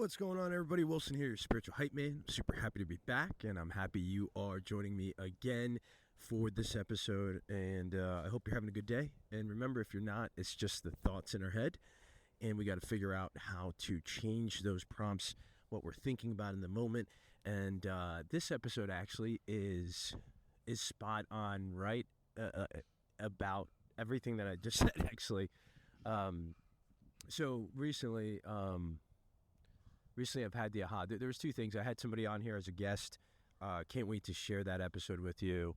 What's going on, everybody? Wilson here, your spiritual hype man. Super happy to be back, and I'm happy you are joining me again for this episode. And I hope you're having a good day. And remember, if you're not, it's just the thoughts in our head, and we got to figure out how to change those prompts, what we're thinking about in the moment. And this episode actually is spot on, right? About everything that I just said, actually. So recently I've had the aha. There was two things. I had somebody on here as a guest. Can't wait to share that episode with you.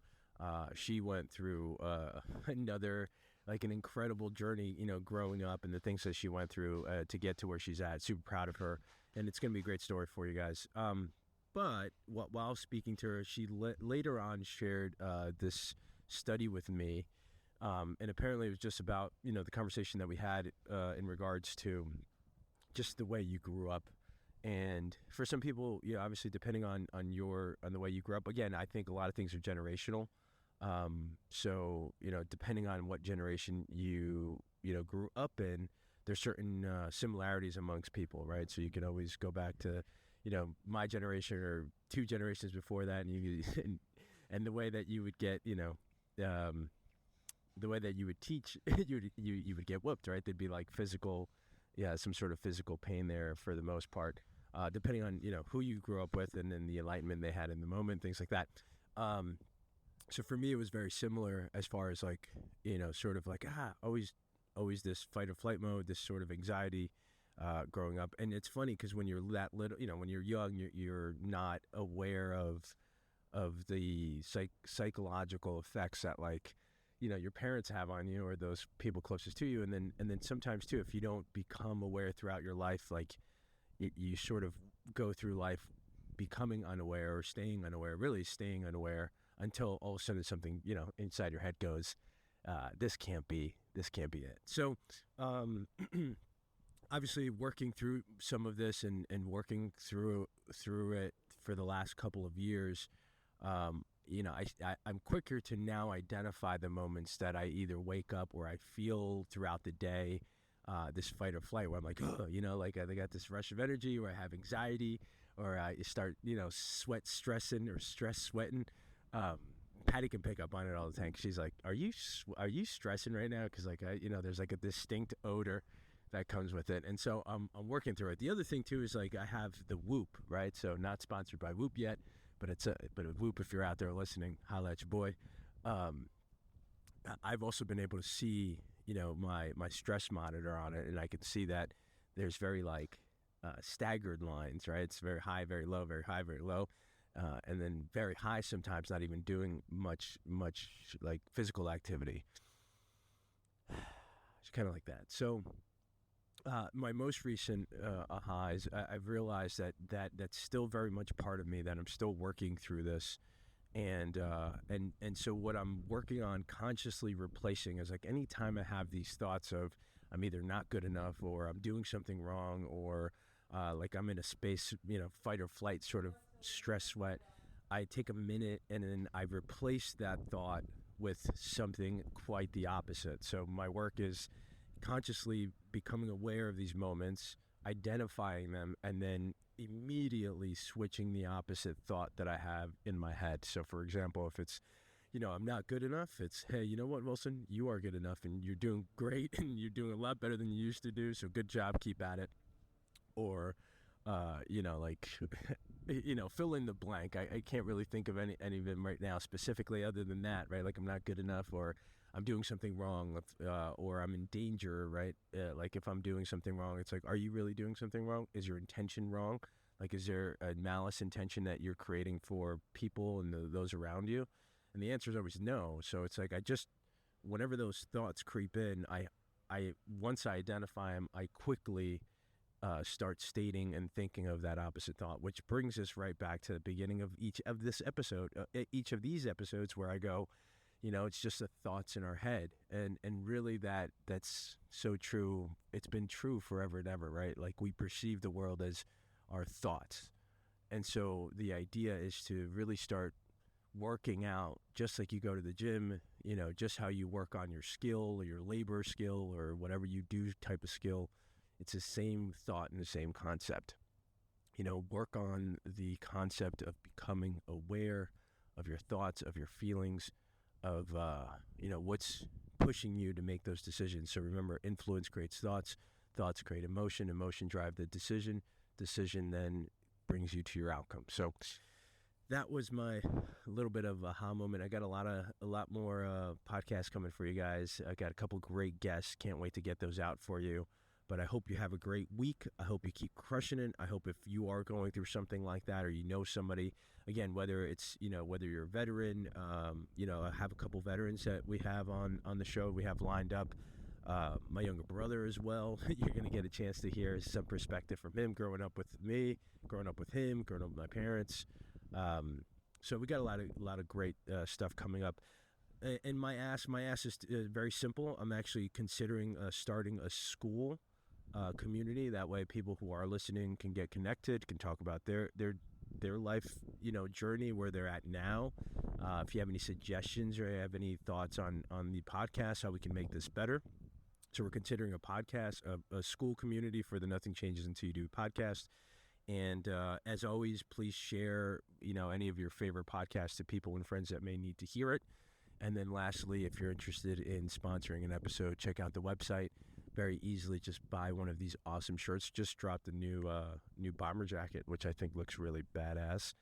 She went through another, like, an incredible journey, growing up, and the things that she went through to get to where she's at. Super proud of her, and it's going to be a great story for you guys. But while speaking to her, she later on shared this study with me, and apparently it was just about, the conversation that we had in regards to just the way you grew up. And for some people, obviously depending on the way you grew up, again, I think a lot of things are generational. So, depending on what generation you grew up in, there's certain similarities amongst people, right? So you can always go back to, my generation or two generations before that, and and the way that you would get, the way that you would teach, you would get whooped, right? There'd be like some sort of physical pain there for the most part. Depending on, who you grew up with and then the enlightenment they had in the moment, things like that. So for me, it was very similar as far as like, sort of like, always this fight or flight mode, this sort of anxiety growing up. And it's funny because when you're that little, when you're young, you're not aware of the psychological effects that, like, your parents have on you or those people closest to you. And then sometimes too, if you don't become aware throughout your life, like, you sort of go through life becoming unaware or really staying unaware until all of a sudden something, inside your head goes, this can't be it. So, obviously working through some of this and working through it for the last couple of years, I'm quicker to now identify the moments that I either wake up or I feel throughout the day, this fight or flight where I'm like, like I got this rush of energy, or I have anxiety, or I start, stress sweating. Patty can pick up on it all the time. She's like, are you stressing right now? Because there's like a distinct odor that comes with it. And so I'm working through it. The other thing too is, like, I have the Whoop, right? So not sponsored by Whoop yet, but a Whoop, if you're out there listening, holla at your boy. I've also been able to see, my stress monitor on it, and I can see that there's very staggered lines, right? It's very high, very low, very high, very low, and then very high sometimes not even doing much like physical activity. It's kind of like that. So my most recent aha is I've realized that's still very much part of me, that I'm still working through this. And so what I'm working on consciously replacing is, like, anytime I have these thoughts of I'm either not good enough or I'm doing something wrong, or like I'm in a space, fight or flight sort of stress sweat, I take a minute and then I replace that thought with something quite the opposite. So my work is consciously becoming aware of these moments, identifying them, and then immediately switching the opposite thought that I have in my head. So for example, if it's, I'm not good enough, it's, hey, you know what, Wilson, you are good enough and you're doing great and you're doing a lot better than you used to do. So good job, keep at it. Or, fill in the blank. I can't really think of any of them right now specifically other than that, right? Like, I'm not good enough, or I'm doing something wrong, or I'm in danger, right? Like, if I'm doing something wrong, it's like, are you really doing something wrong? Is your intention wrong? Like, is there a malice intention that you're creating for people and those around you? And the answer is always no. So it's like, whenever those thoughts creep in, once I identify them, I quickly start stating and thinking of that opposite thought, which brings us right back to the beginning of each of these episodes, where I go, it's just the thoughts in our head. And really that's so true. It's been true forever and ever, right? Like, we perceive the world as our thoughts. And so the idea is to really start working out, just like you go to the gym, just how you work on your skill or your labor skill or whatever you do type of skill. It's the same thought and the same concept. work on the concept of becoming aware of your thoughts, of your feelings, of, what's pushing you to make those decisions. So remember, influence creates thoughts, thoughts create emotion, emotion drive the decision, decision then brings you to your outcome. So that was my little bit of aha moment. I got a lot more podcasts coming for you guys. I got a couple great guests. Can't wait to get those out for you. But I hope you have a great week. I hope you keep crushing it. I hope if you are going through something like that, or somebody, again, whether it's, whether you're a veteran, I have a couple veterans that we have on the show. We have lined up. My younger brother as well. You're going to get a chance to hear some perspective from him, growing up with me, growing up with him, growing up with my parents. So we got a lot of great stuff coming up. And my ask is very simple. I'm actually considering starting a school community. That way people who are listening can get connected, can talk about their life, journey, where they're at now. If you have any suggestions or have any thoughts on the podcast, how we can make this better. So we're considering a podcast, a school community for the Nothing Changes Until You Do podcast. And as always, please share, any of your favorite podcasts to people and friends that may need to hear it. And then lastly, if you're interested in sponsoring an episode, check out the website. Very easily, just buy one of these awesome shirts. Just dropped a new bomber jacket, which I think looks really badass.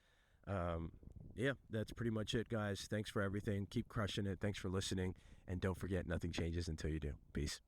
That's pretty much it, guys. Thanks for everything. Keep crushing it. Thanks for listening. And don't forget, nothing changes until you do. Peace.